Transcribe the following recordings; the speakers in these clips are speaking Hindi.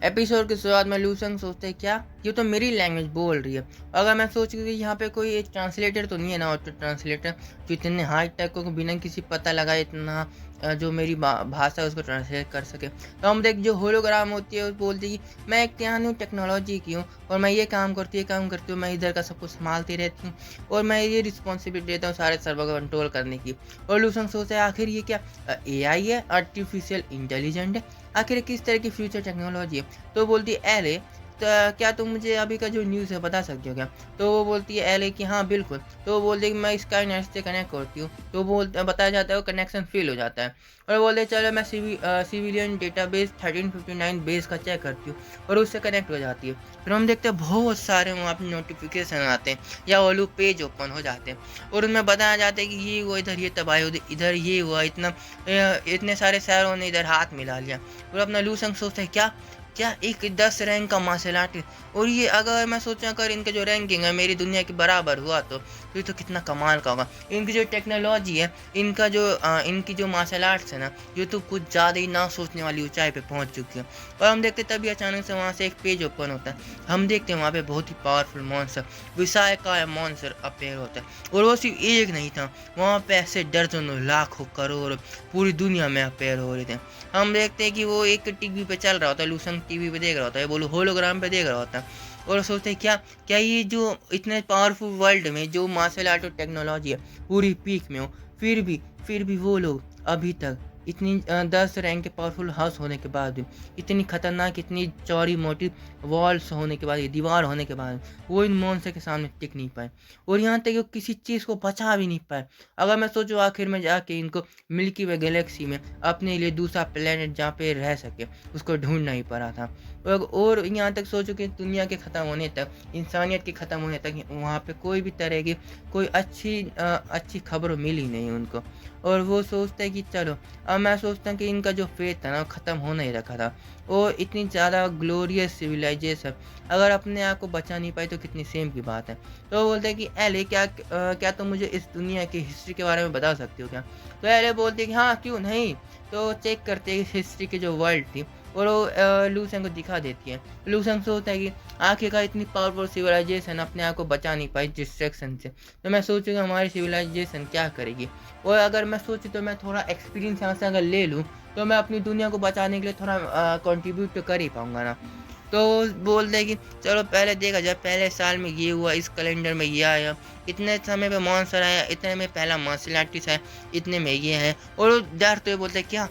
एपिसोड की शुरुआत में लूसेंग सोचते हैं क्या ये तो मेरी लैंग्वेज बोल रही है। अगर मैं सोच कि यहाँ पे कोई एक ट्रांसलेटर तो नहीं है ना, ऑटो ट्रांसलेटर जो इतने हाई टेक को बिना किसी पता लगाए इतना जो मेरी भाषा है उसको ट्रांसलेट कर सके। तो हम देख जो होलोग्राम होती है वो बोलती है कि मैं एक क्या हूँ, टेक्नोलॉजी की हूँ और मैं ये काम करती हूँ, मैं इधर का सब कुछ संभालती रहती हूँ और मैं ये रिस्पॉन्सिबिलिटी देता हूँ सारे सर्वर को कंट्रोल करने की। और लूसेंग सोचते हैं आखिर ये क्या AI है, आर्टिफिशियल इंटेलिजेंट है, आखिर किस तरह की फ्यूचर टेक्नोलॉजी है। तो बोलती है एले तो क्या तुम मुझे अभी का जो न्यूज़ है बता सकते हो क्या। तो वो बोलती है एले कि हाँ बिल्कुल। तो वो बोलती है कि मैं स्काई नेट से कनेक्ट करती हूँ। तो बताया जाता है वो कनेक्शन फेल हो जाता है और बोलते चलो मैं सिविलियन डेटाबेस 1359 बेस का चेक करती हूँ और उससे कनेक्ट हो जाती है। फिर हम देखते हैं बहुत सारे वहाँ पर नोटिफिकेशन आते हैं या वो पेज ओपन हो जाते हैं और उनमें बताया जाता है कि ये हुआ, इधर ये तबाही हुई, इधर ये हुआ, इतने सारे शहरों ने इधर हाथ मिला लिया। और अपना लूसेंग सोचता है क्या क्या एक 10 रैंक का मार्शल आर्ट। और ये अगर मैं सोचूं अगर इनके जो रैंकिंग है मेरी दुनिया के बराबर हुआ तो ये तो कितना कमाल का होगा। इनकी जो टेक्नोलॉजी है, इनकी जो मार्शल आर्ट्स है ना, ये तो कुछ ज़्यादा ही ना सोचने वाली ऊंचाई पे पहुंच चुकी है। और हम देखते तभी अचानक से वहाँ से एक पेज ओपन होता है। हम देखते हैं वहाँ पे बहुत ही पावरफुल मॉन्स्टर विशालकाय मॉन्स्टर अपेयर होता है और वो सिर्फ एक नहीं था, वहाँ पे ऐसे दर्जनों लाखों करोड़ पूरी दुनिया में अपेयर हो रहे थे। हम देखते हैं कि वो एक टीवी पे चल रहा होता है, लूसेंग टीवी पे देख रहा होता है, बोलो होलोग्राम पे देख रहा होता है और सोचते हैं क्या क्या ये जो इतने पावरफुल वर्ल्ड में जो मार्शल आर्ट और टेक्नोलॉजी है पूरी पीक में हो, फिर भी वो लोग अभी तक इतनी 10 रैंक के पावरफुल हाउस होने के बाद भी, इतनी खतरनाक, इतनी चौड़ी मोटी वॉल्स होने के बाद, ये दीवार होने के बाद वो इन मॉन्स्टर के सामने टिक नहीं पाए और यहाँ तक कि किसी चीज़ को बचा भी नहीं पाए। अगर मैं सोचूं आखिर में जाके इनको मिल्की वे गैलेक्सी में अपने लिए दूसरा प्लेनेट जहाँ पे रह सके उसको ढूंढना ही पड़ा था। और यहाँ तक सोचो कि दुनिया के ख़त्म होने तक, इंसानियत के ख़त्म होने तक वहाँ पे कोई भी तरह की कोई अच्छी खबर मिली नहीं उनको। और वो सोचते हैं कि चलो, अब मैं सोचता हूँ कि इनका जो फेथ था ना ख़त्म होने ही रखा था। वो इतनी ज़्यादा ग्लोरियस सिविलाइजेशन अगर अपने आप को बचा नहीं पाई तो कितनी सेम की बात है। तो वो बोलते हैं कि एले क्या तुम मुझे इस दुनिया की हिस्ट्री के बारे में बता सकते हो क्या। तो एले बोलते हैं कि हाँ क्यों नहीं। तो चेक करते हैं हिस्ट्री की जो वर्ल्ड थी और वो लूसेंग को दिखा देती है। लूसेंग सोचता है कि आखिरकार इतनी पावरफुल सिविलाइजेशन अपने आप को बचा नहीं पाई डिस्ट्रैक्शन से, तो मैं सोचूंगा हमारी सिविलाइजेशन क्या करेगी। और अगर मैं सोचूं तो मैं थोड़ा एक्सपीरियंस यहाँ से अगर ले लूँ तो मैं अपनी दुनिया को बचाने के लिए थोड़ा कंट्रीब्यूट तो कर ही पाऊंगा ना। तो बोल दे कि चलो पहले देखा जाए, पहले साल में ये हुआ, इस कैलेंडर में ये आया, इतने समय पे मॉन्स्टर आया, इतने में पहला मार्शल आर्टिस्ट है, इतने में ये है। और डर तो ये बोलते क्या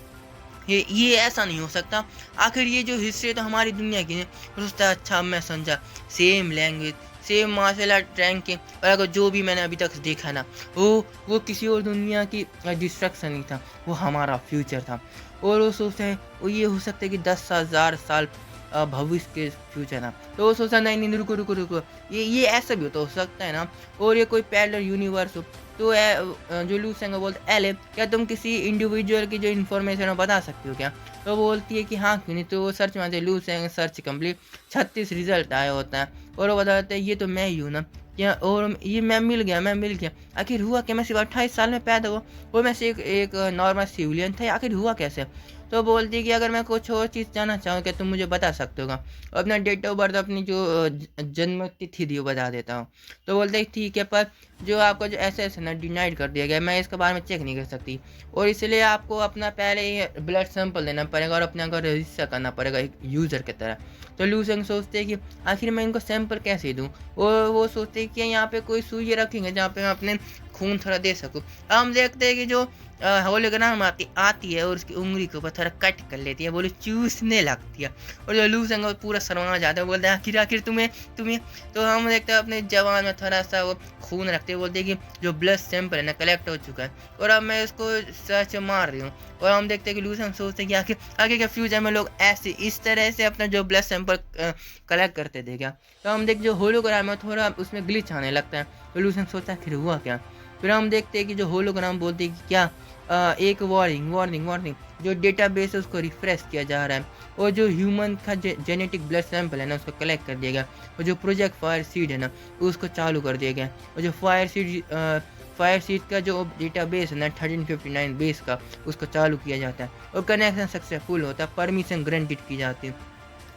ये ऐसा नहीं हो सकता, आखिर ये जो हिस्ट्री है तो हमारी दुनिया की है। सोचता है अच्छा मैं समझा, same language, same martial art ranking, और अगर जो भी मैंने अभी तक देखा ना वो किसी और दुनिया की डिस्ट्रक्शन नहीं था, वो हमारा फ्यूचर था। और वो सोचते हैं वो ये हो सकता है कि 10,000 साल भविष्य के फ्यूचर ना। तो वो सोचता नहीं नहीं रुको रुको रुको, ये ऐसा भी हो सकता है ना, और ये कोई पैरेलल यूनिवर्स हो। तो जो लूसेंग बोलते एले क्या तुम किसी इंडिविजुअल की जो इन्फॉर्मेशन है बता सकती हो क्या। तो बोलती है कि हाँ क्यों नहीं। तो वो सर्च मारते लूसेंग सर्च कंप्लीट, 36 रिजल्ट आया होता है और वो बताते हैं ये तो मैं ही हूँ ना क्या। और ये मैं मिल गया, आखिर हुआ क्या, मैं सिर्फ 28 साल में पैदा हुआ और मैं सिर्फ एक नॉर्मल सिविलियन था, आखिर हुआ कैसे। तो बोलती है कि अगर मैं कुछ और चीज़ जानना चाहूँ क्या तुम मुझे बता सकते हो। अपना डेट ऑफ बर्थ, अपनी जो जन्म तिथि थी वो बता देता हूँ। तो बोलते हैं ठीक है, पर जो आपका जो एसेस है ना डिनाइड कर दिया गया, मैं इसके बारे में चेक नहीं कर सकती और इसलिए आपको अपना पहले ही ब्लड सैंपल देना पड़ेगा और अपने को रजिस्टर करना पड़ेगा एक यूज़र की तरह। तो लूसेंग सोचते हैं कि आखिर मैं इनको सैंपल कैसे दूँ। और वो सोचते हैं कि यहाँ पे कोई सुई रखेंगे जहाँ पे मैं अपने खून थोड़ा दे सकूँ। हम देखते हैं कि जो होलोग्राम आती है और उसकी उंगली के ऊपर थोड़ा कट कर लेती है, बोले चूसने लगती है और जो लूसेंग पूरा शर्मा जाता है, बोलते हैं आखिर आखिर तुम्हें। तो हम देखते हैं अपने जवान में थोड़ा सा वो खून रखते हैं, बोलते हैं कि जो ब्लड सैंपल है ना कलेक्ट हो चुका है और अब मैं इसको सर्च मार रही हूँ। और हम देखते हैं कि लूसेंग सोचते हैं कि आखिर आगे के फ्यूचर में लोग ऐसे इस तरह से अपना जो ब्लड सैंपल कलेक्ट करते थे क्या। तो हम देखते जो होलोग्राम है थोड़ा उसमें ग्लिच आने लगता है। तो लूसेंग सोचता है आखिर हुआ क्या। फिर हम देखते हैं कि जो होलोग्राम बोलते हैं कि क्या एक वार्निंग जो डेटाबेस है उसको रिफ्रेश किया जा रहा है और जो ह्यूमन का जेनेटिक ब्लड सैंपल है ना उसको कलेक्ट कर दिया गया और जो प्रोजेक्ट फायर सीड है ना उसको चालू कर दिया गया और जो फायर सीड का जो डेटाबेस है ना 1359 बेस का उसको चालू किया जाता है और कनेक्शन सक्सेसफुल होता है, परमिशन ग्रांटेड की जाती है।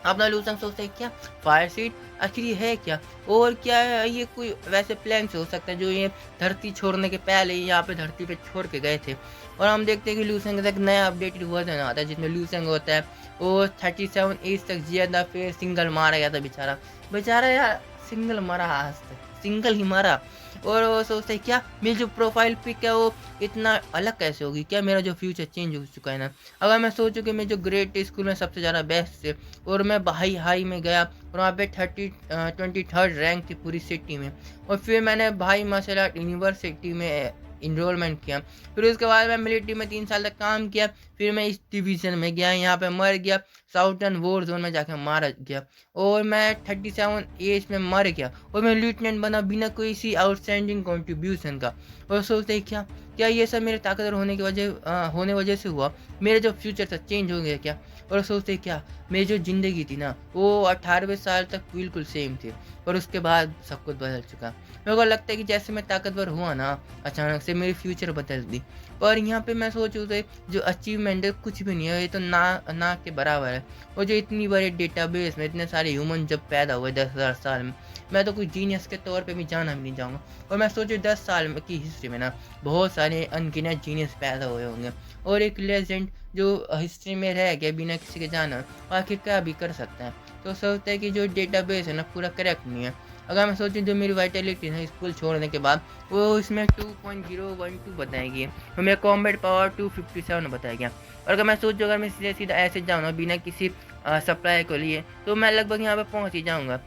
अपना लूसेंग सोचता है क्या फायर सीट आखिर ये है क्या, और क्या ये कोई वैसे प्लान से हो सकता है जो ये धरती छोड़ने के पहले ही यहाँ पे धरती पे छोड़ के गए थे। और हम देखते हैं कि लूसेंग का एक नया अपडेटेड वर्जन आता है जिसमें लूसेंग होता है वो 37 एज तक जिया था, फिर सिंगल मारा गया था बेचारा। बेचारा यार सिंगल मरा, आज तक सिंगल ही मरा। और वो सोचते हैं क्या मेरी जो प्रोफाइल पिक है वो इतना अलग कैसे होगी, क्या मेरा जो फ्यूचर चेंज हो चुका है ना। अगर मैं सोचूं कि मैं जो ग्रेड स्कूल में सबसे ज़्यादा बेस्ट थे और मैं हाई में गया और वहाँ पे 23rd रैंक थी पूरी सिटी में, और फिर मैंने भाई माशाल्लाह यूनिवर्सिटी में इनरोलमेंट किया। फिर उसके बाद मैं मिलिट्री में 3 साल तक काम किया, फिर मैं इस डिवीज़न में गया, यहाँ पे मर गया, साउथर्न वॉर जोन में जाके मारा गया, और मैं 37 एज में मर गया, और मैं लेफ्टिनेंट बना बिना कोई सी आउटस्टैंडिंग कंट्रीब्यूशन का। और सोचते हैं क्या क्या ये सब मेरे ताकतवर होने वजह से हुआ, मेरा जो फ्यूचर था चेंज हो गया क्या। और सोचते क्या मेरी जो ज़िंदगी थी ना वो 18वें साल तक बिल्कुल सेम थी, और उसके बाद सब कुछ बदल चुका। मेरे को लगता है कि जैसे मैं ताकतवर हुआ ना अचानक से मेरी फ्यूचर बदल दी। और यहाँ पे मैं सोचूँ तो जो अचीवमेंट है कुछ भी नहीं है, ये तो ना के बराबर है। और जो इतनी बड़ी डेटाबेस में इतने सारे ह्यूमन जब पैदा हुए 10,000 साल में, मैं तो कोई जीनियस के तौर पे भी जाना भी नहीं चाहूँगा। और मैं सोचूँ 10 साल में की हिस्ट्री में ना बहुत सारे अनगिनत जीनियस पैदा हुए होंगे, और एक लेजेंड जो हिस्ट्री में रह गया बिना किसी के जाना आखिर क्या भी कर सकता है। तो सोचता है कि जो डेटाबेस है ना पूरा करेक्ट नहीं है। अगर मैं सोचूं जो मेरी वाइटलिटी है स्कूल छोड़ने के बाद वो इसमें 2.012 बताएगी, और मेरा कॉम्बैट पावर 257 बताया गया। और अगर मैं सोचूं अगर मैं सीधे सीधा ऐसे जाऊँ ना बिना किसी सप्लाई को लिए तो मैं लगभग यहाँ पे पहुँच ही जाऊँगा।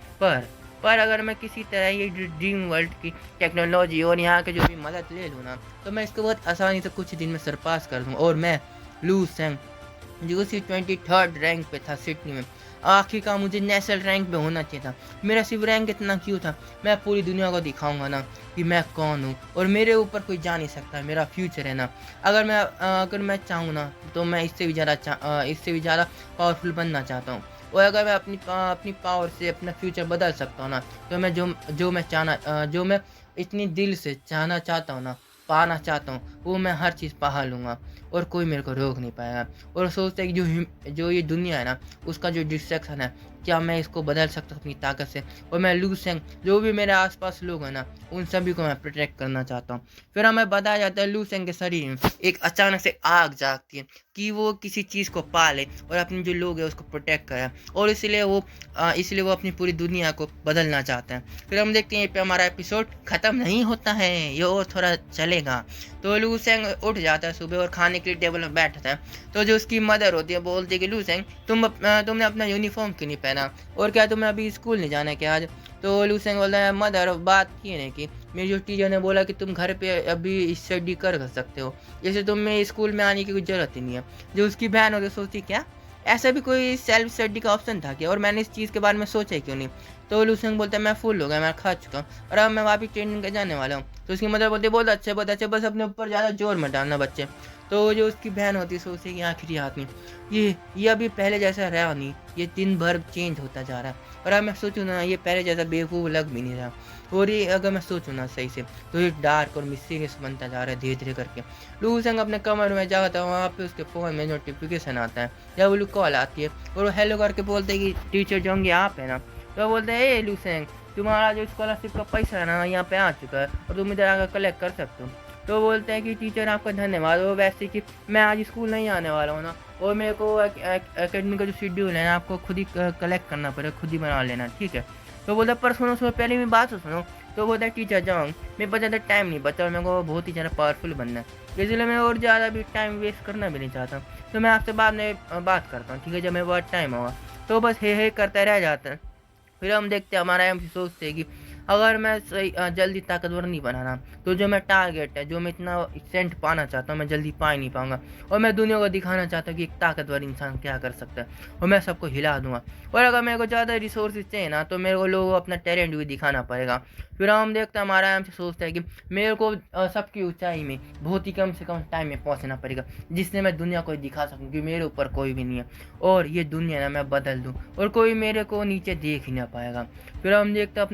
पर अगर मैं किसी तरह ये ड्रीम वर्ल्ड की टेक्नोलॉजी और यहाँ के जो भी मदद ले लूँ ना तो मैं इसको बहुत आसानी से कुछ दिन में सरपास कर दूँ, और मैं लू सेंग जो उसी 23rd रैंक पे था सिटी में। आखिरकार मुझे नेशनल रैंक पे होना चाहिए था, मेरा सिर्फ रैंक इतना क्यों था। मैं पूरी दुनिया को दिखाऊंगा ना कि मैं कौन हूँ, और मेरे ऊपर कोई जा नहीं सकता, मेरा फ्यूचर है ना। अगर मैं चाहूँ ना तो मैं इससे भी ज़्यादा पावरफुल बनना चाहता हूँ। और अगर मैं अपनी पावर से अपना फ्यूचर बदल सकता हूँ ना तो मैं जो मैं इतनी दिल से चाहना चाहता हूँ ना, पाना चाहता हूँ, वो मैं हर चीज़ पा लूँगा, और कोई मेरे को रोक नहीं पाएगा। और सोचते हैं कि जो ये दुनिया है ना उसका जो डिस्ट्रैक्शन है क्या मैं इसको बदल सकता हूँ अपनी ताकत से। और मैं लू सेंग जो भी मेरे आसपास लोग हैं ना उन सभी को मैं प्रोटेक्ट करना चाहता हूँ। फिर हमें बताया जाता है लू सेंग के शरीर में एक अचानक से आग जागती है कि वो किसी चीज़ को पाले और अपने जो लोग हैं उसको प्रोटेक्ट करे, और इसलिए वो अपनी पूरी दुनिया को बदलना चाहते हैं। फिर हम देखते हैं ये पे हमारा एपिसोड ख़त्म नहीं होता है, ये और थोड़ा चलेगा। तो लू सेंग उठ जाता है सुबह और खाने के लिए टेबल में बैठता है। तो जो उसकी मदर होती है बोलती है कि लू सेंग तुमने अपना यूनिफॉर्म क्यों नहीं पहना, और क्या तुम्हें अभी स्कूल नहीं जाना है क्या आज। तो लू सेंग बोलता है मदर बात ये नहीं कि मेरी जो टीचर ने बोला कि तुम घर पे अभी स्टडी कर सकते हो, जैसे तुम्हें स्कूल में आने की कोई ज़रूरत ही नहीं है। जो उसकी बहन होती सोचती क्या ऐसा भी कोई सेल्फ स्टडी का ऑप्शन था क्या, और मैंने इस चीज़ के बारे में सोचा ही क्यों नहीं। तो लू सेंग बोलता है मैं फुल हो गया, मैं खा चुका हूँ और अब मैं वापस ट्रेनिंग के जाने वाला हूँ। तो उसकी मदर बोलती है बहुत अच्छे बस अपने ऊपर ज़्यादा जोर मत डालना बच्चे। तो जो उसकी बहन होती है सोचती है कि आखिरी आदमी ये अभी पहले जैसा रहा नहीं, ये दिन भर चेंज होता जा रहा है, और अब मैं सोचूँ ना ये पहले जैसा बेवकूफ़ लग भी नहीं रहा। और ये अगर मैं सोचूँ ना सही से तो ये डार्क और मिस्टीरियस बनता जा रहा है धीरे धीरे करके। लू सेंग अपने कमरे में जाता है, वहाँ पे उसके फ़ोन में नोटिफिकेशन आता है या वो कॉल आती है, और वो हेलो करके बोलते हैं कि टीचर जोंगे आप है ना। तो बोलते हैं ए लू सेंग तुम्हारा जो स्कॉलरशिप का पैसा है ना यहाँ पे आ चुका है और तुम इधर आकर कलेक्ट कर सकते हो। तो बोलते हैं कि टीचर आपका धन्यवाद, और वैसे कि मैं आज स्कूल नहीं आने वाला हूँ ना, और मेरे को एकेडमी का जो शेड्यूल है ना आपको खुद ही कलेक्ट करना पड़ेगा, खुद ही बना लेना ठीक है। तो बोलता पर सुनो पहले मेरी बात तो सुनो। तो बोलता है टीचर जाऊँ मेरे पास ज़्यादा टाइम नहीं बचा और मेरे को बहुत ही ज़्यादा पावरफुल बनना है, इसलिए मैं और ज़्यादा भी टाइम वेस्ट करना भी नहीं चाहता। तो मैं आपसे बाद में बात करता हूँ ठीक है, जब मेरे पास टाइम होगा। तो बस हे करता रह जाता है। फिर हम देखते हैं हमारा एम सोचते हैं कि अगर मैं सही जल्दी ताकतवर नहीं बनाना तो जो मैं टारगेट है जो मैं इतना सेंट पाना चाहता हूँ मैं जल्दी पा ही नहीं पाऊंगा, और मैं दुनिया को दिखाना चाहता हूँ कि एक ताकतवर इंसान क्या कर सकता है, और मैं सबको हिला दूंगा। और अगर मेरे को ज़्यादा रिसोर्सेज चाहिए ना तो मेरे को लोगों को अपना टैलेंट भी दिखाना पड़ेगा। फिर हम देखते हैं हमारा एम सोचता है कि मेरे को सबकी ऊंचाई में बहुत ही कम से कम टाइम में पहुँचना पड़ेगा, जिससे मैं दुनिया को दिखा सकूँ कि मेरे ऊपर कोई भी नहीं है, और ये दुनिया ना मैं बदल दूँ और कोई मेरे को नीचे देख ही ना पाएगा। फिर हम देखते हैं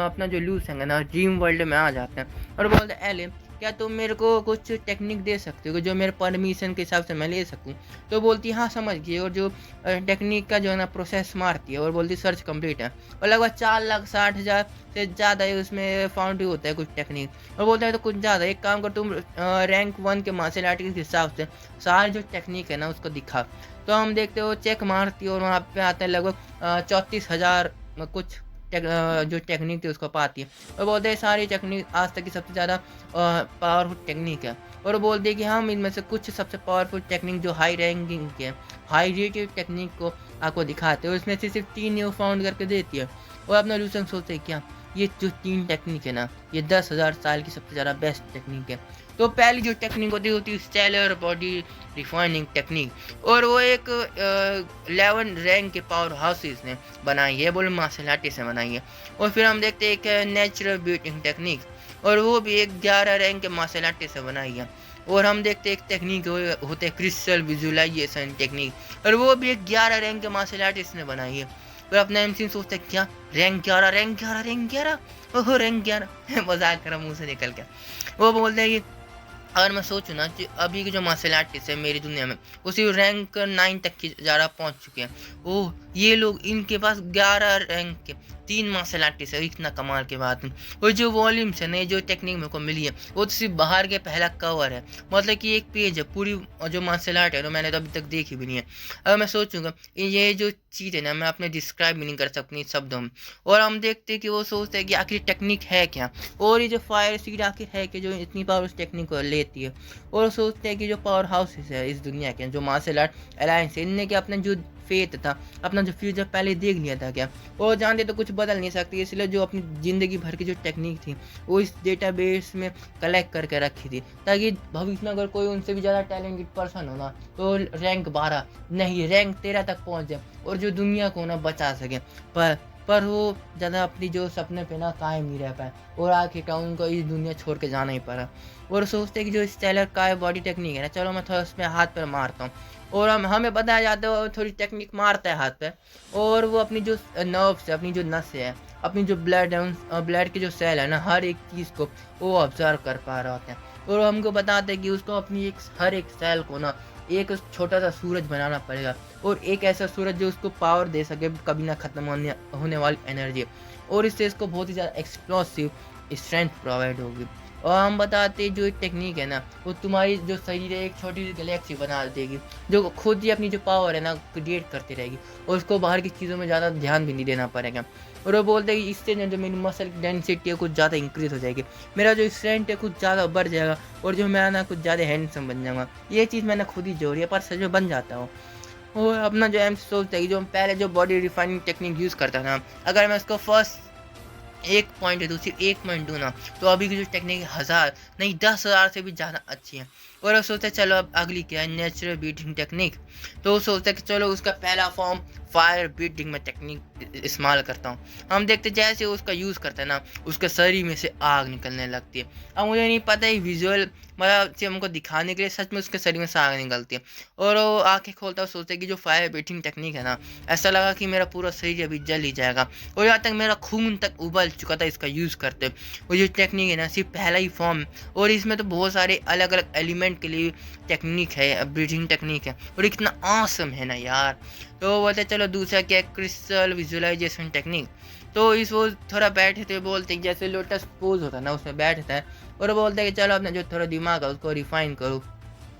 अपना जो लू सेंग है ना ड्रीम वर्ल्ड में आ जाते हैं और बोलते हैं एले क्या तुम मेरे को कुछ टेक्निक दे सकते हो जो मेरे परमिशन के हिसाब से मैं ले सकूँ? तो बोलती है हाँ समझ गई, और जो टेक्निक का जो है ना प्रोसेस मारती है और बोलती सर्च कंप्लीट है, और लगभग 4,60,000 से ज़्यादा ही उसमें फाउंड ही होता है कुछ टेक्निक। और बोलते हैं तो कुछ ज़्यादा, एक काम कर तुम रैंक 1 के मार्शल आर्ट के हिसाब से सारे जो टेक्निक है ना उसको दिखा। तो हम देखते हो चेक मारती है और वहाँ पे आता है लगभग 34,000 कुछ जो टेक्निक थी उसको पाती है, और बोलते हैं सारी टेक्निक आज तक की सबसे ज़्यादा पावरफुल टेक्निक है। और बोलते हैं कि हम इनमें से कुछ सबसे पावरफुल टेक्निक जो हाई रैंकिंग के हाई रेटेड टेक्निक को आपको दिखाते हैं, और इसमें से सिर्फ 3 न्यू फाउंड करके देती है। और अपना लूसन सोचते हैं क्या ये जो 3 टेक्निक है ना ये 10,000 साल की सबसे ज़्यादा बेस्ट टेक्निक है। तो पहली जो टेक्निक होती है स्टेलर बॉडी रिफाइनिंग टेक्निक, और वो एक 11 रैंक के पावर हाउसेस ने बनाई है, बोले मार्शल आर्टिस्ट ने बनाई है। और फिर हम देखते हैं एक नेचुरल बीटिंग टेक्निक, और वो भी एक 11 रैंक के मार्शल आर्टिस्ट ने बनाई है। और हम देखते हैं एक टेक्निक होते हैं क्रिस्टल विजुअलाइजेशन टेक्निक, और वो भी एक 11 रैंक के मार्शल आर्टिस्ट ने बनाई है। और अपना एमसी सोचते हैं क्या रैंक 11 रैंक 11 रैंक 11 ओहो रैंक 11 मजाक करा मुंह से निकल गया। वो बोलते हैं कि अगर मैं सोचूं ना कि अभी के जो मार्शल आर्टिस्ट है मेरी दुनिया में उसी रैंक 9 तक की ज़्यादा पहुंच चुके हैं। ओह ये लोग इनके पास 11 रैंक के 3 मार्शल आर्टिस्ट है, इतना कमाल के बात है। और जो वॉल्यूम्स है नई जो टेक्निक मेरे को मिली है वो तो सिर्फ बाहर के पहला कवर है, मतलब कि एक पेज है पूरी जो मार्शल आर्ट है तो मैंने तो अभी तक देखी भी नहीं है। अगर मैं सोचूंगा ये जो चीज़ है ना मैं अपने डिस्क्राइब भी नहीं कर सकती शब्दों में। और हम देखते हैं कि वो सोचते हैं कि आखिर टेक्निक है क्या, और ये जो फायर सीड आखिर है कि जो इतनी पावर उस टेक्निक को लेती है। और सोचते हैं कि जो पावर हाउसेस है इस दुनिया के जो मार्शल आर्ट अलायंस है इनने के अपना जो फेथ था अपना जो फ्यूचर पहले देख लिया था क्या, और जानते तो कुछ बदल नहीं सकती, इसलिए जो अपनी ज़िंदगी भर की जो टेक्निक थी वो इस डेटाबेस में कलेक्ट करके रखी थी, ताकि भविष्य में अगर कोई उनसे भी ज़्यादा टैलेंटेड पर्सन हो ना तो रैंक 12 नहीं रैंक 13 तक पहुंच जाए और जो दुनिया को ना बचा सके। पर वो ज़्यादा अपनी जो सपने पे ना कायम नहीं रह पाए, और आखिरकार उनको इस दुनिया छोड़ के जाना ही पड़ा। और सोचते कि जो स्टेलर का बॉडी टेक्निक है ना चलो मैं थोड़ा उसमें हाथ पर मारता हूँ, और हमें बताया जाता है वो थोड़ी टेक्निक मारता है हाथ पे, और वो अपनी जो नर्व्स है अपनी जो नस है अपनी जो ब्लड के जो सेल है ना हर एक चीज़ को वो ऑब्जर्व कर पा रहे होते हैं। और हमको बताते हैं कि उसको अपनी हर एक सेल को ना एक छोटा सा सूरज बनाना पड़ेगा, और एक ऐसा सूरज जो उसको पावर दे सके कभी ना ख़त्म होने वाली एनर्जी, और इससे इसको बहुत ही ज़्यादा एक्सप्लोसिव स्ट्रेंथ प्रोवाइड होगी। और हम बताते जो टेक्निक है ना वो तुम्हारी जो शरीर है एक छोटी सी गैलेक्सी बना देगी जो खुद ही अपनी जो पावर है ना क्रिएट करती रहेगी, और उसको बाहर की चीज़ों में ज़्यादा ध्यान भी नहीं देना पड़ेगा। और वो बोलते हैं कि इससे जो मेरी मसल डेंसिटी है कुछ ज़्यादा इंक्रीज हो जाएगी, मेरा जो स्ट्रेंथ है कुछ ज़्यादा बढ़ जाएगा, और जो मैं ना कुछ ज़्यादा हैंडसम बन जाऊँगा। ये चीज़ मैंने खुद ही जोड़ी है पर सच में बन जाता हूँ। और अपना जो एम सोचता है कि जो हम पहले जो बॉडी रिफाइनिंग टेक्निक यूज़ करता था अगर मैं उसको फर्स्ट 1 पॉइंट दूँ सिर्फ 1 पॉइंट दूँ ना तो अभी की जो टेक्निक 1000 नहीं 10,000 से भी ज़्यादा अच्छी है। और वो सोचते चलो अब अगली क्या है नेचुरल बीटिंग टेक्निक, तो वो सोचते कि चलो उसका पहला फॉर्म फायर बीटिंग में टेक्निक इस्तेमाल करता हूँ। हम देखते जैसे उसका यूज़ करते हैं ना उसके शरीर में से आग निकलने लगती है। अब मुझे नहीं पता है विजुअल मतलब से हमको दिखाने के लिए सच में उसके शरीर में से आग निकलती है, और वो आँखें खोलता है सोचते कि जो फायर बीटिंग टेक्निक है ना ऐसा लगा कि मेरा पूरा शरीर अभी जल ही जाएगा, और यहाँ तक मेरा खून तक उबल चुका था इसका यूज़ करते। वो जो टेक्निक है ना सिर्फ पहला ही फॉर्म, और इसमें तो बहुत सारे अलग अलग एलिमेंट के लिए टेक्निक है ब्रीथिंग टेक्निक है, और इतना ऑसम है ना यार। तो बोलते चलो दूसरा क्या है क्रिस्टल विजुअलाइजेशन टेक्निक। तो इस वो थोड़ा बैठे थे बोलते जैसे लोटस पोज होता है ना उसमें बैठता है, और बोलते हैं कि चलो अपना जो थोड़ा दिमाग है उसको रिफाइन करो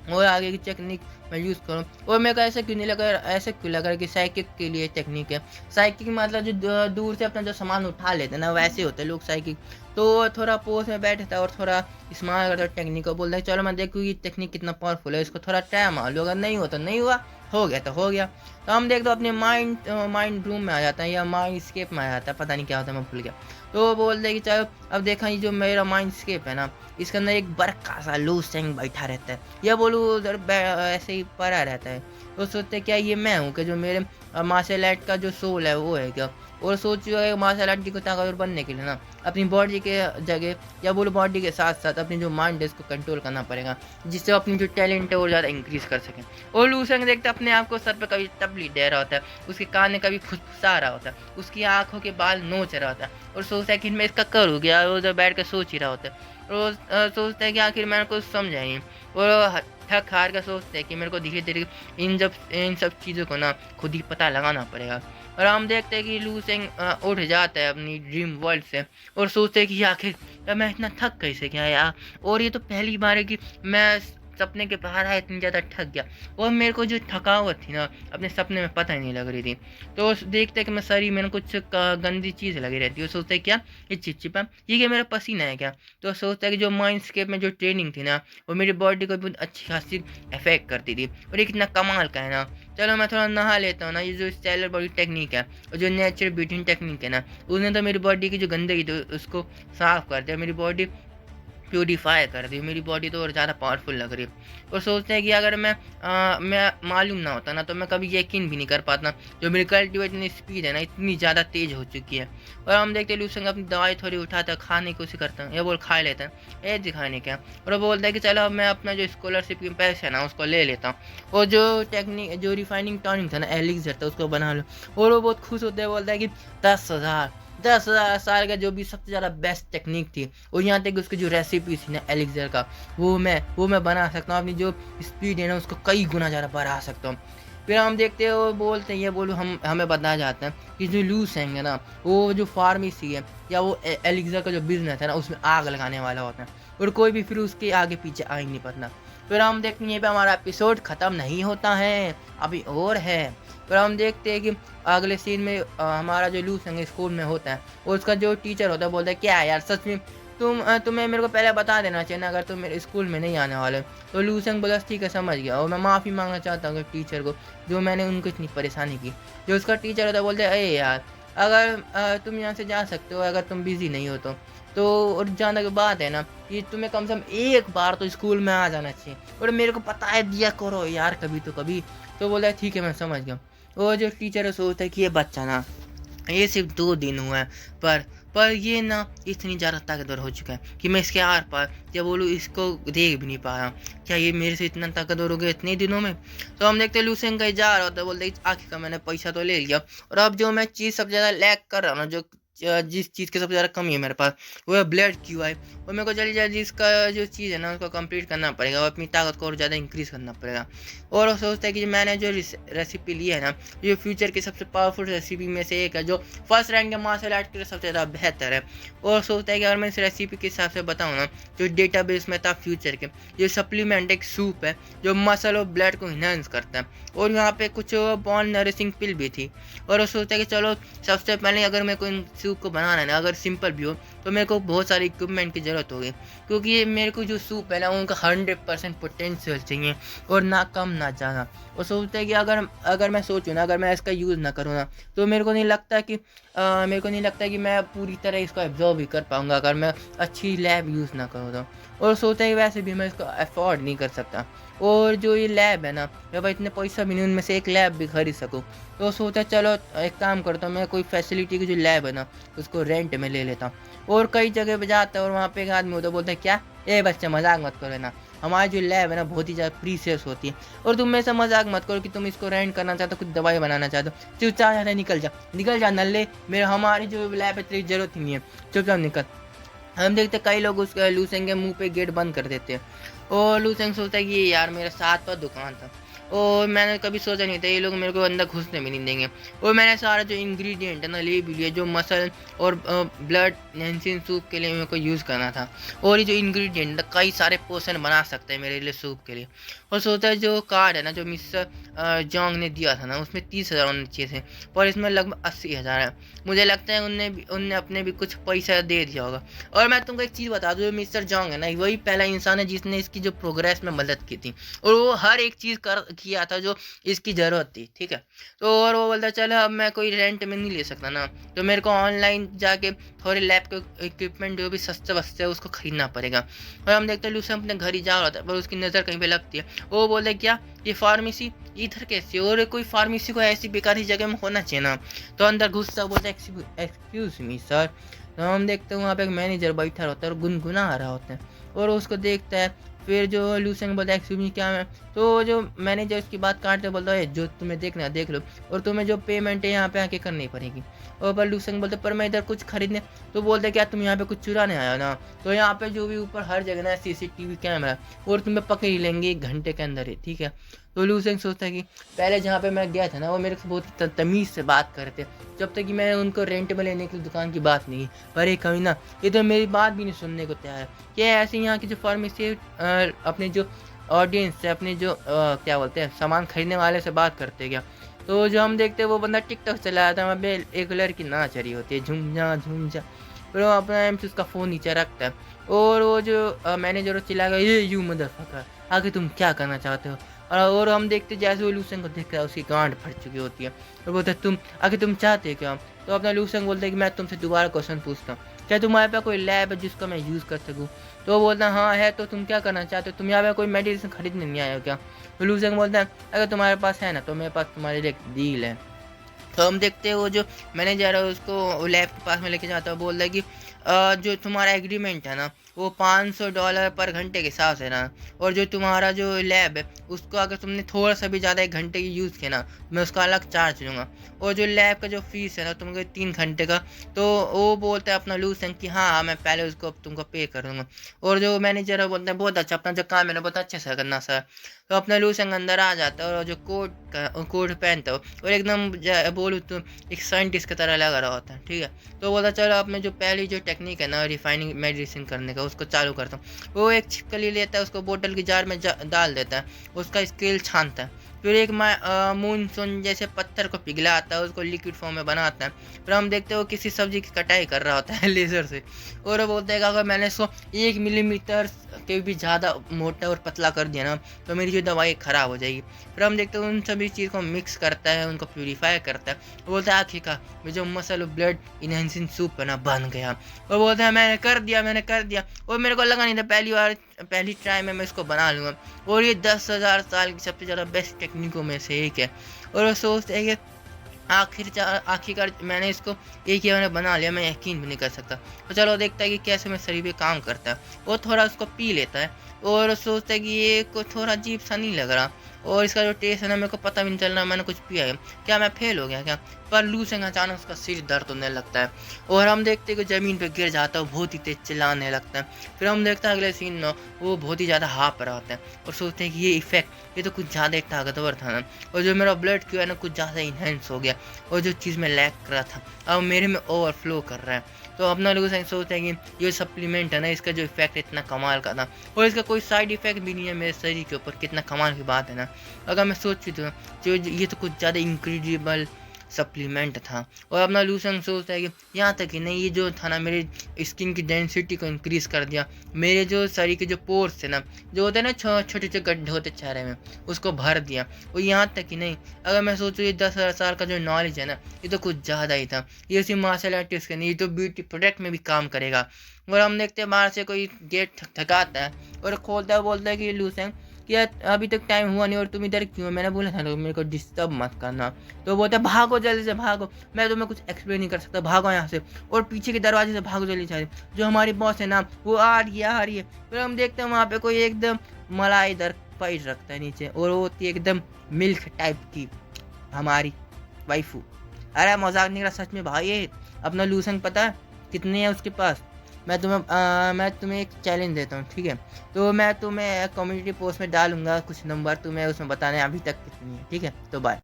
और आगे की टेक्निक मैं यूज़ करूँ। और मेरे को ऐसा क्यों नहीं लगा ऐसे क्यों लगा कि साइकिक के लिए टेक्निक है। साइकिक मतलब जो दूर से अपना जो सामान उठा लेते हैं ना वैसे होते हैं लोग साइकिक, तो थोड़ा पोज में बैठे था और थोड़ा इस्तेमाल करता टेक्निक को बोलता है चलो मैं देखूँ ये टेक्निक कितना पावरफुल है, इसको थोड़ा टाइम आ लो, अगर नहीं होता नहीं हुआ हो गया तो हो गया। तो हम देख दो अपने माइंड रूम में आ जाता है या माइंड स्केप में आ जाता है, पता नहीं क्या होता है मैं भूल गया। तो वो बोलते हैं कि चलो अब देखा ये जो मेरा माइंड स्केप है ना इसके अंदर एक बड़का सा लूज सेंग बैठा रहता है, या बोलूँ उधर ऐसे ही पड़ा रहता है। तो सोचते क्या ये मैं हूँ कि जो मेरे मार्शल आर्ट का जो सोल है वो है क्या। और सोचो मार्शल आर्ट की को ताकतवर बनने के लिए ना अपनी बॉडी के जगह या बोलो बॉडी के साथ साथ अपनी जो माइंड है इसको कंट्रोल करना पड़ेगा, जिससे अपनी जो टैलेंट है वो ज़्यादा इंक्रीज कर सकें। और लूसेंग देखते अपने आप को सर पे कभी तबली दे रहा होता है, उसके कान में कभी फुसफुसा रहा होता है, उसकी आंखों के बाल नोच रहा होता है और सोचता है कि मैं इसका करूँ क्या, उधर बैठ कर सोच ही रहा होता है। वो सोचता है कि आखिर मेरे को समझा नहीं। और थक हार कर सोचते हैं कि मेरे को धीरे-धीरे इन सब चीज़ों को ना खुद ही पता लगाना पड़ेगा। और हम देखते हैं कि लू सेंग उठ जाता है अपनी ड्रीम वर्ल्ड से और सोचते हैं कि आखिर मैं इतना थक कैसे गया यार। और ये तो पहली बार है कि मैं सपने के बाहर आया इतनी ज़्यादा थक गया और मेरे को जो थकावट थी ना अपने सपने में पता ही नहीं लग रही थी। तो देखते हैं कि मैं शरीर में कुछ गंदी चीज़ लगी रहती है। सोचते हैं क्या ये चिपचिपा ये क्या मेरा पसीना है क्या। तो सोचता है कि जो माइंडस्केप में जो ट्रेनिंग थी ना वो मेरी बॉडी को बहुत अच्छी खासी इफेक्ट करती थी और ये कितना कमाल का है ना। चलो मैं थोड़ा नहा लेता हूँ ना। ये जो स्टाइलर बॉडी टेक्निक है और जो नेचुरल ब्यूटी टेक्निक है ना उसने तो मेरी बॉडी की जो गंदगी थी उसको साफ कर दिया। मेरी बॉडी प्यूरीफाई कर दी। मेरी बॉडी तो और ज़्यादा पावरफुल लग रही है। और सोचते हैं कि अगर मैं मालूम ना होता ना तो मैं कभी यकीन भी नहीं कर पाता जो मेरी कल्टिवेशन स्पीड है ना इतनी ज़्यादा तेज़ हो चुकी है। और हम देखते हैं लूसेंग अपनी दवाई थोड़ी उठाता है खाने की कोशिश करता है या बोल खा लेता है ये दिखाने क्या। और वो बोलता है कि चलो अब मैं अपना जो स्कॉलरशिप की पैसे है ना उसको ले लेता हूँ और जो टेक्निक जो रिफाइनिंग टॉनिक था ना एलिक्सर था उसको बना लो। और वो बहुत खुश होते हैं बोलता है कि 10,000 साल का जो भी सबसे ज़्यादा बेस्ट टेक्निक थी और यहाँ तक उसकी जो रेसिपी थी ना एलिक्सर का वो मैं बना सकता हूँ। अपनी जो स्पीड है ना उसको कई गुना ज़्यादा बढ़ा सकता हूँ। फिर हम देखते हैं वो बोलते हैं ये बोलो हमें बताया जाता है कि जो लू सेंग है ना वो जो फार्मेसी है या वो एलिक्सर का जो बिजनेस है ना उसमें आग लगाने वाला होता है और कोई भी फिर उसके आगे पीछे आ ही नहीं पाता। फिर हम देखते हैं यहाँ पे हमारा एपिसोड ख़त्म नहीं होता है अभी और है। फिर हम देखते हैं कि अगले सीन में हमारा जो लू सेंग स्कूल में होता है और उसका जो टीचर होता है बोलता है क्या है यार सच में तुम्हें मेरे को पहले बता देना चाहिए ना अगर तुम मेरे स्कूल में नहीं आने वाले। तो लू सेंग बोला ठीक है समझ गया और मैं माफ़ी मांगना चाहता हूँ टीचर को जो मैंने उनको इतनी परेशानी की। जो उसका टीचर होता है बोलते हैं अरे यार अगर तुम यहाँ से जा सकते हो अगर तुम बिज़ी नहीं हो तो और जाने के बाद है ना कि तुम्हें कम से कम एक बार तो स्कूल में आ जाना चाहिए और मेरे को पता है दिया करो यार कभी तो कभी। तो बोला ठीक है मैं समझ गया। वो जो टीचर है सोचता है कि ये बच्चा ना ये सिर्फ 2 दिन हुआ है पर ये ना इतनी ज़्यादा ताकतवर हो चुका है कि मैं इसके आर पार या बोलूँ इसको देख भी नहीं पा रहा। क्या ये मेरे से इतना ताकतवर हो गया इतने दिनों में। तो हम देखते लूसेंग कहीं जा रहा होता है बोलते आखिर का मैंने पैसा तो ले लिया और अब जो मैं चीज़ सबसे ज़्यादा लैक कर रहा हूँ ना जो जिस चीज़ की सबसे ज़्यादा कमी है मेरे पास वो है ब्लड क्यूआई। और मेरे को जल्दी जल्दी इसका जो चीज़ है ना उसको कंप्लीट करना पड़ेगा और अपनी ताकत को और ज़्यादा इंक्रीज़ करना पड़ेगा। और वो सोचता है कि मैंने जो रेसिपी ली है ना ये फ्यूचर की सबसे पावरफुल रेसिपी में से एक है जो फर्स्ट रैंक के मार्शल आर्ट के लिए सबसे ज़्यादा बेहतर है। और सोचता है कि अगर मैं इस रेसिपी के हिसाब से बताऊँ ना जो डेटाबेस में था फ्यूचर के ये सप्लीमेंट एक सूप है जो मसल और ब्लड को इन्हांस करता है और यहाँ पे कुछ बॉन नरिशिंग पिल भी थी। और वो सोचता है कि चलो सबसे पहले अगर मेरे को इन सूप को बनाना है ना अगर सिंपल भी हो तो मेरे को बहुत सारी इक्विपमेंट की ज़रूरत होगी क्योंकि ये मेरे को जो सूप है ना उनका 100% पोटेंशियल चाहिए और ना कम ना ज़्यादा। और सोचते हैं कि अगर मैं सोचूँ ना अगर मैं इसका यूज़ ना करूँ ना तो मेरे को नहीं लगता कि मैं पूरी तरह इसको एब्जॉर्व भी कर पाऊँगा अगर मैं अच्छी लैब यूज़ ना करूँ तो। और सोचते हैं कि वैसे भी मैं इसको अफोर्ड नहीं कर सकता और जो ये लैब है ना मैं भाई इतने पैसा भी नहीं उनमें से एक लैब भी खरीद सकूँ। तो सोचा चलो एक काम करता हूँ मैं कोई फैसिलिटी की जो लैब है ना उसको रेंट में ले लेता हूँ। और कई जगह पे जाता है और वहाँ पे एक आदमी होता है बोलता है क्या ए बच्चा मजाक मत करो ना हमारी जो लैब है ना बहुत ही ज़्यादा प्रीसियस होती है और तुम में से मजाक मत करो कि तुम इसको रेंट करना चाहते हो कुछ दवाई बनाना चाहते हो। चुपचाप यहाँ से निकल जा नल्ले मेरे हमारी जो लैब है तेरी जरूरत ही नहीं है चुपचाप निकल। हम देखते कई लोग उसके लूसेंग के मुंह पे गेट बंद कर देते हैं और लूसेंग सोचता है कि यार मेरा 7 पर दुकान था और मैंने कभी सोचा नहीं था ये लोग मेरे को अंदर घुसने भी नहीं देंगे। और मैंने सारा जो इंग्रेडिएंट है ना ले भी लिया जो मसल और ब्लड एंसिन सूप के लिए मेरे को यूज़ करना था। और ये जो इंग्रेडिएंट कई सारे पोर्शन बना सकते हैं मेरे लिए सूप के लिए। और सोचा है जो कार्ड है ना जो मिस्टर जोंग ने दिया था ना उसमें 30,000 होने चाहिए थे पर इसमें लगभग 80,000 है। मुझे लगता है उनने अपने भी कुछ पैसा दे दिया होगा। और मैं तुमको एक चीज़ बता दूँ मिस्टर जोंग है ना वही पहला इंसान है जिसने इसकी जो प्रोग्रेस में मदद की थी और वो हर एक चीज़ किया था जो इसकी ज़रूरत थी ठीक है। तो और वो बोलता चलो अब मैं कोई रेंट में नहीं ले सकता ना तो मेरे को ऑनलाइन जाके थोड़े लैब के इक्विपमेंट जो भी सस्ते वस्ते है उसको खरीदना पड़ेगा। और हम देखते हैं लूसेंग अपने घर ही जा रहा था पर उसकी नज़र कहीं पे लगती है। वो बोलते क्या ये फार्मेसी इधर कैसे और कोई फार्मेसी को ऐसी बेकार ही जगह में होना चाहिए ना। तो अंदर घुसता बोलता एक्सक्यूज मी सर। तो हम देखते हैं वहाँ पे एक मैनेजर बैठा होता है और गुनगुना आ रहा होता है और उसको देखता है फिर जो लूसेंग बोलता है एक्सक्यूज़ मी क्या मैं, तो जो मैनेजर उसकी बात काटते बोलता है जो तुम्हें देखना है देख लो, और तुम्हें जो पेमेंट है यहाँ पे आके करनी पड़ेगी। और पर लूसेंग बोलते पर मैं इधर कुछ खरीदने, तो बोलते क्या तुम यहाँ पे कुछ चुराने आया हो ना, तो यहाँ पे जो भी ऊपर हर जगह ना सीसीटीवी कैमरा है, और तुम्हें पकड़ ही लेंगे 1 घंटे के अंदर ही, ठीक है। तो लूसेंग सोचता है कि पहले जहाँ पे मैं गया था ना वो मेरे से बहुत तमीज़ से बात कर रहे थे, जब तक कि मैंने उनको रेंट में लेने की दुकान की बात नहीं की। पर एक कभी ना ये तो मेरी बात भी नहीं सुनने को तैयार है। क्या ऐसे यहाँ की जो फार्मेसी अपने जो ऑडियंस है, अपने जो क्या बोलते हैं सामान खरीदने वाले से बात करते क्या। तो जो हम देखते हैं वो बंदा टिकटॉक चला रहा था, वहाँ पे एक लड़की नाच रही होती है झुमझा झुमझा, फिर वो अपना एम से उसका फ़ोन नीचे रखता है, और वो जो मैनेजर चिल्लाएगा ये यू मदरफकर, आगे तुम क्या करना चाहते हो। और हम देखते जैसे वो लूसेंग को देख रहा है उसकी गांड फट चुकी होती है, और बोलते हैं तुम आगे तुम चाहते क्या। तो अपना लूसेंग बोलते हैं कि मैं तुमसे दोबारा क्वेश्चन पूछता हूँ, क्या तुम्हारे पास कोई लैब है जिसको मैं यूज़ कर सकूँ। तो वो बोलता है हाँ है, तो तुम क्या करना चाहते हो, तुम यहाँ पे कोई मेडिसिन खरीदने नहीं आए हो क्या। तो लूसेंग बोलता है अगर तुम्हारे पास है ना तो मेरे पास तुम्हारे लिए एक डील है। तो हम देखते हैं वो जो मैनेजर है उसको लैब के पास में लेके जाता है, बोल रहा है कि जो तुम्हारा एग्रीमेंट है ना वो $500 पर घंटे के हिसाब से ना, और जो तुम्हारा जो लैब है उसको अगर तुमने थोड़ा सा भी ज़्यादा 1 घंटे की यूज़ किया ना मैं उसका अलग चार्ज लूँगा, और जो लैब का जो फीस है ना तुमको 3 घंटे का, तो वो बोलता है अपना लूसेंग कि हाँ मैं पहले उसको तुमको पे कर दूँगा। और जो मैनेजर है बोलता है बहुत अच्छा, अपना जो काम है ना बहुत अच्छे से करना सर। तो अपना लूसेंग अंदर आ जाता है और जो कोट पहनता है और एकदम बोलूँ तो एक साइंटिस्ट की तरह लगा रहा होता है, ठीक है। तो बोला चलो अब मैं जो पहली जो टेक्निक है ना रिफाइनिंग मेडिसिन करने का उसको चालू करता हूँ। वो एक छिपकली लेता है उसको बोतल की जार में डाल देता है, उसका स्केल छानता है, फिर एक मूनसून जैसे पत्थर को पिघलाता है उसको लिक्विड फॉर्म में बनाता है। फिर हम देखते हो किसी सब्जी की कटाई कर रहा होता है लेज़र से, और वो बोलता है कि अगर मैंने इसको 1 मिलीमीटर के भी ज़्यादा मोटा और पतला कर दिया ना तो मेरी जो दवाई ख़राब हो जाएगी। फिर हम देखते हैं उन सभी चीज़ को मिक्स करता है, उनको प्यूरीफाई करता है। वो बोलता है आखिरकार मैं जो मसल ब्लड इनहेंसिंग सूप है ना बन गया। और बोलता है मैंने कर दिया, और मेरे को लगा नहीं था पहली ट्राई में मैं इसको बना लूँगा, और ये 10,000 साल की सबसे ज़्यादा बेस्ट टेक्निकों में से एक है। और वो सोचते हैं कि आखिरकार मैंने इसको एक ही मैंने बना लिया, मैं यकीन भी नहीं कर सकता। तो चलो देखता है कि कैसे मेरे शरीर पे काम करता है। वो थोड़ा उसको पी लेता है और सोचता है कि ये को थोड़ा अजीब सा नहीं लग रहा, और इसका जो टेस्ट है ना मेरे को पता भी नहीं चल रहा मैंने कुछ पिया है, क्या मैं फेल हो गया क्या। पर लूसेंग अचानक उसका सिर दर्द होने लगता है, और हम देखते हैं कि ज़मीन पे गिर जाता है, बहुत ही तेज चिल्लाने लगता है। फिर हम देखते हैं अगले सीन में वो बहुत ही ज़्यादा हाँफ रहा होता है, और सोचते हैं कि ये इफेक्ट ये तो कुछ ज़्यादा ही ताकतवर था ना, और जो मेरा ब्लड क्यू है ना कुछ ज़्यादा इन्हेंस हो गया, और जो चीज़ मैं लैक कर रहा था अब मेरे में ओवरफ्लो कर रहा है। तो अपना लोग सोचते हैं कि ये सप्लीमेंट है ना इसका जो इफेक्ट इतना कमाल का था, और इसका कोई साइड इफेक्ट भी नहीं है मेरे शरीर के ऊपर, कितना कमाल की बात है ना। अगर मैं सोच भी तो जो ये तो कुछ ज़्यादा इनक्रेडिबल सप्लीमेंट था। और अपना लूसेंग सोचता है कि यहाँ तक कि नहीं ये जो था ना मेरे स्किन की डेंसिटी को इंक्रीज़ कर दिया, मेरे जो शरीर के जो पोर्स थे ना जो होते हैं ना छोटे छोटे गड्ढे होते चेहरे में उसको भर दिया। और यहाँ तक कि नहीं अगर मैं सोचूँ ये 10,000 साल का जो नॉलेज है ना ये तो कुछ ज़्यादा ही था, ये सिर्फ मार्शल आर्टिस्ट का नहीं ये तो ब्यूटी प्रोडक्ट में भी काम करेगा। और हम देखते हैं बाहर से कोई गेट ठकाता है और खोलता है, बोलता है कि लूसेंग कि यार अभी तक टाइम हुआ नहीं और तुम इधर क्यों, मैंने बोला था ना मेरे को डिस्टर्ब मत करना। तो बोलते भागो जल्दी से भागो, मैं तुम्हें कुछ एक्सप्लेन नहीं कर सकता, भागो यहाँ से, और पीछे के दरवाजे से भागो जल्दी से, जो हमारी बॉस है ना वो आ रही है। फिर हम देखते हैं वहाँ पे कोई एकदम मलाईदार पैर रखता है नीचे, और वो होती है एकदम मिल्क टाइप की हमारी वाइफू। अरे मजाक नहीं कर रहा सच में भाई, ये अपना लूसेंग पता है कितने हैं उसके पास। मैं तुम्हें एक चैलेंज देता हूँ, ठीक है। तो मैं तुम्हें कम्युनिटी पोस्ट में डालूंगा कुछ नंबर, तुम्हें उसमें बताना है अभी तक कितनी है, ठीक है। तो बाय।